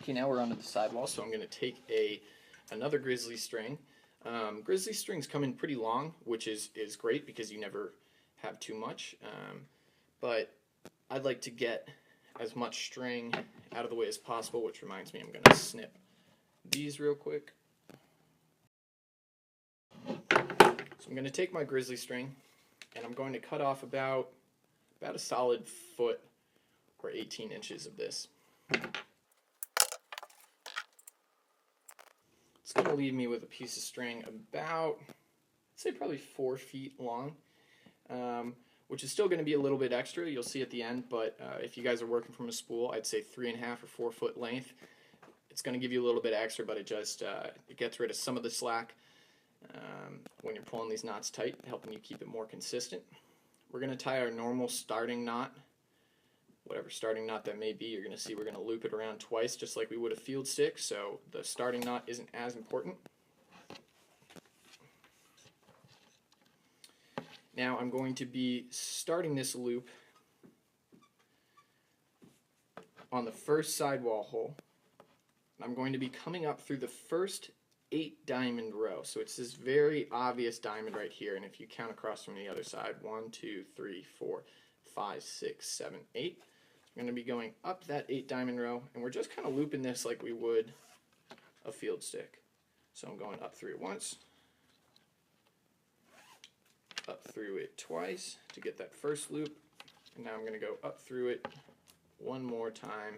Okay, now we're onto the sidewall, so I'm going to take another grizzly string. Grizzly strings come in pretty long, which is great because you never have too much, but I'd like to get as much string out of the way as possible, which reminds me I'm going to snip these real quick. So I'm going to take my grizzly string and I'm going to cut off about a solid foot or 18 inches of this. It's going to leave me with a piece of string about, I'd say probably 4 feet long, which is still going to be a little bit extra, you'll see at the end, but if you guys are working from a spool, I'd say 3.5 or 4 foot length. It's going to give you a little bit extra, but it just it gets rid of some of the slack when you're pulling these knots tight, helping you keep it more consistent. We're going to tie our normal starting knot, whatever starting knot that may be. You're going to see we're going to loop it around twice just like we would a field stick, so the starting knot isn't as important. Now I'm going to be starting this loop on the first sidewall hole. I'm going to be coming up through the first 8 diamond row. So it's this very obvious diamond right here, and if you count across from the other side, 1, 2, 3, 4, 5, 6, 7, 8. I'm going to be going up that 8 diamond row, and we're just kind of looping this like we would a field stick. So I'm going up through it once, up through it twice to get that first loop, and now I'm going to go up through it one more time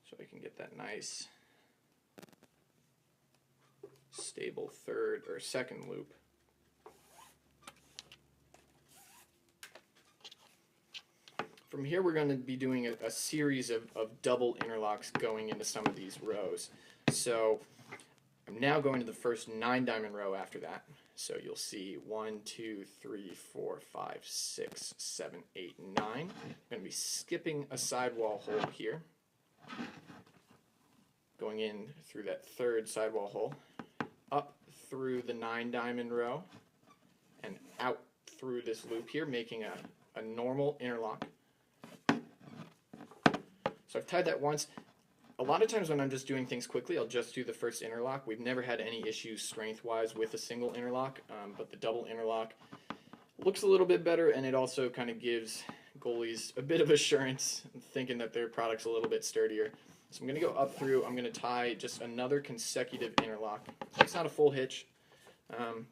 so I can get that nice stable third or second loop. From here we're going to be doing a series of double interlocks going into some of these rows. So I'm now going to the first 9 diamond row after that. So you'll see 1, 2, 3, 4, 5, 6, 7, 8, 9. I'm going to be skipping a sidewall hole here, going in through that third sidewall hole, up through the 9 diamond row, and out through this loop here, making a normal interlock. So I've tied that once. A lot of times when I'm just doing things quickly, I'll just do the first interlock. We've never had any issues strength-wise with a single interlock, but the double interlock looks a little bit better, and it also kind of gives goalies a bit of assurance, thinking that their product's a little bit sturdier. So I'm going to go up through, I'm going to tie just another consecutive interlock. It's not a full hitch,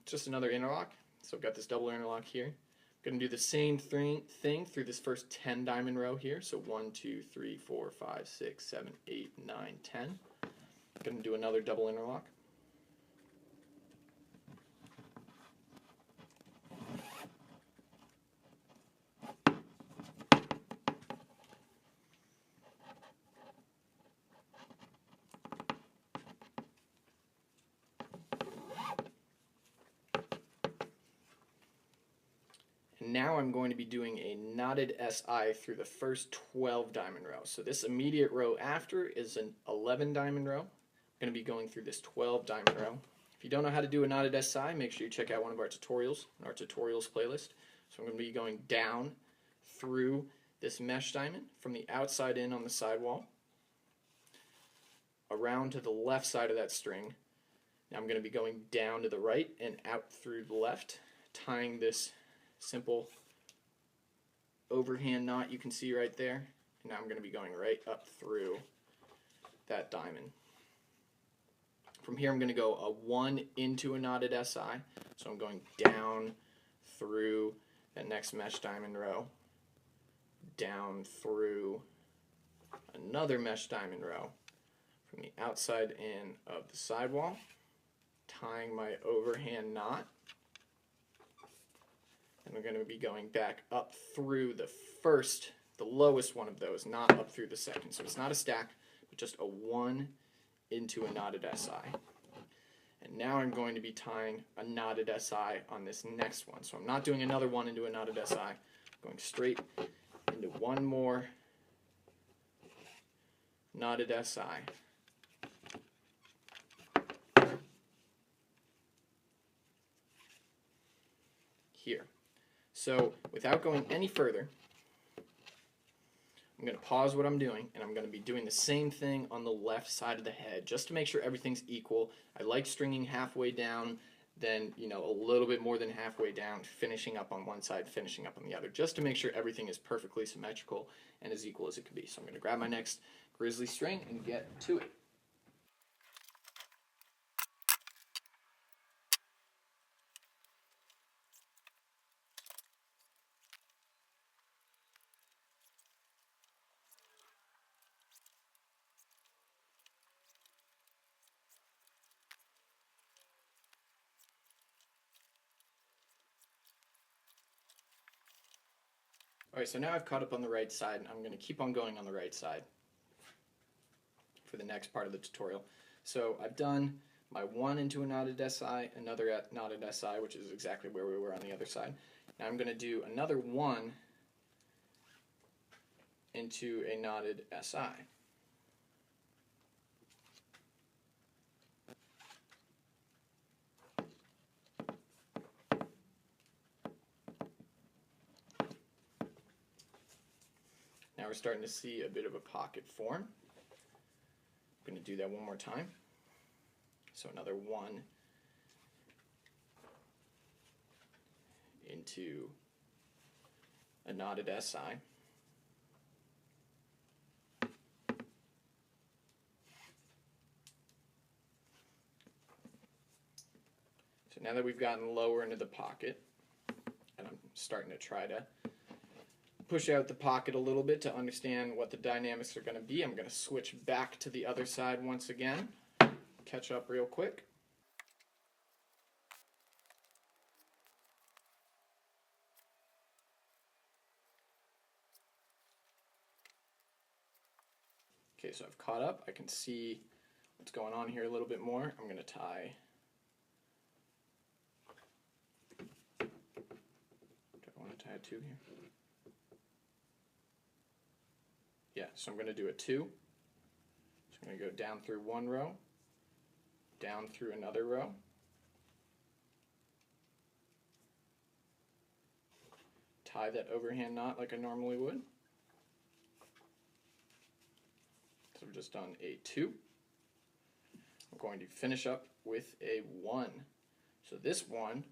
just another interlock. So I've got this double interlock here. I'm going to do the same thing through this first 10 diamond row here. So 1, 2, 3, 4, 5, 6, 7, 8, 9, 10. I'm going to do another double interlock. Now I'm going to be doing a knotted SI through the first 12 diamond row. So this immediate row after is an 11 diamond row. I'm going to be going through this 12 diamond row. If you don't know how to do a knotted SI, make sure you check out one of our tutorials playlist. So I'm going to be going down through this mesh diamond from the outside in on the sidewall, around to the left side of that string. Now I'm going to be going down to the right and out through the left, tying this simple overhand knot you can see right there. And now I'm going to be going right up through that diamond. From here I'm going to go a 1 into a knotted SI. So I'm going down through that next mesh diamond row, down through another mesh diamond row from the outside in of the sidewall, tying my overhand knot. And we're going to be going back up through the lowest one of those, not up through the second. So it's not a stack, but just a 1 into a knotted SI. And now I'm going to be tying a knotted SI on this next one. So I'm not doing another 1 into a knotted SI. I'm going straight into one more knotted SI. Here. So without going any further, I'm I'm going to pause what I'm doing, and I'm going to be doing the same thing on the left side of the head, just to make sure everything's equal. I like stringing halfway down, then, you know, a little bit more than halfway down, finishing up on one side, finishing up on the other, just to make sure everything is perfectly symmetrical and as equal as it can be. So I'm going to grab my next grizzly string and get to it. Alright, so now I've caught up on the right side, and I'm going to keep on going on the right side for the next part of the tutorial. So I've done my one into a knotted SI, another knotted SI, which is exactly where we were on the other side. Now I'm going to do another one into a knotted SI. Now we're starting to see a bit of a pocket form. I'm going to do that one more time. So another one into a knotted SI. So now that we've gotten lower into the pocket, and I'm starting to try to push out the pocket a little bit to understand what the dynamics are going to be, I'm going to switch back to the other side once again, catch up real quick. Okay, so I've caught up. I can see what's going on here a little bit more. I'm going to tie. Do I want to tie a 2 here? Yeah, so I'm going to do a 2. So I'm going to go down through one row, down through another row, tie that overhand knot like I normally would. So I've just done a 2. I'm going to finish up with a 1. So this one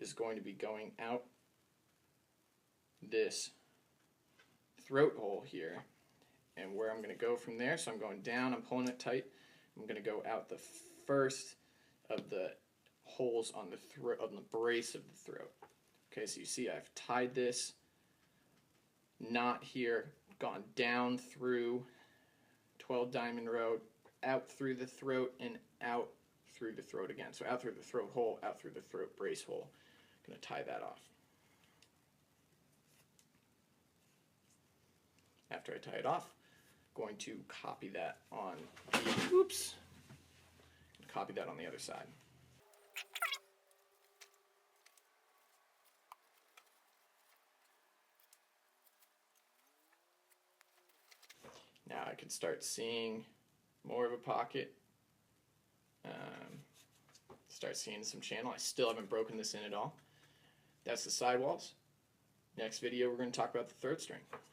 is going to be going out this throat hole here, and where I'm going to go from there, so I'm going down, I'm pulling it tight, I'm going to go out the first of the holes on the throat, on the brace of the throat. Okay, so you see I've tied this knot here, gone down through 12 diamond row, out through the throat, and out through the throat again. So out through the throat hole, out through the throat brace hole. I'm going to tie that off. After I tie it off, I'm going to copy that on the, copy that on the other side. Now I can start seeing more of a pocket, start seeing some channel. I still haven't broken this in at all. That's the sidewalls. Next video we're going to talk about the third string.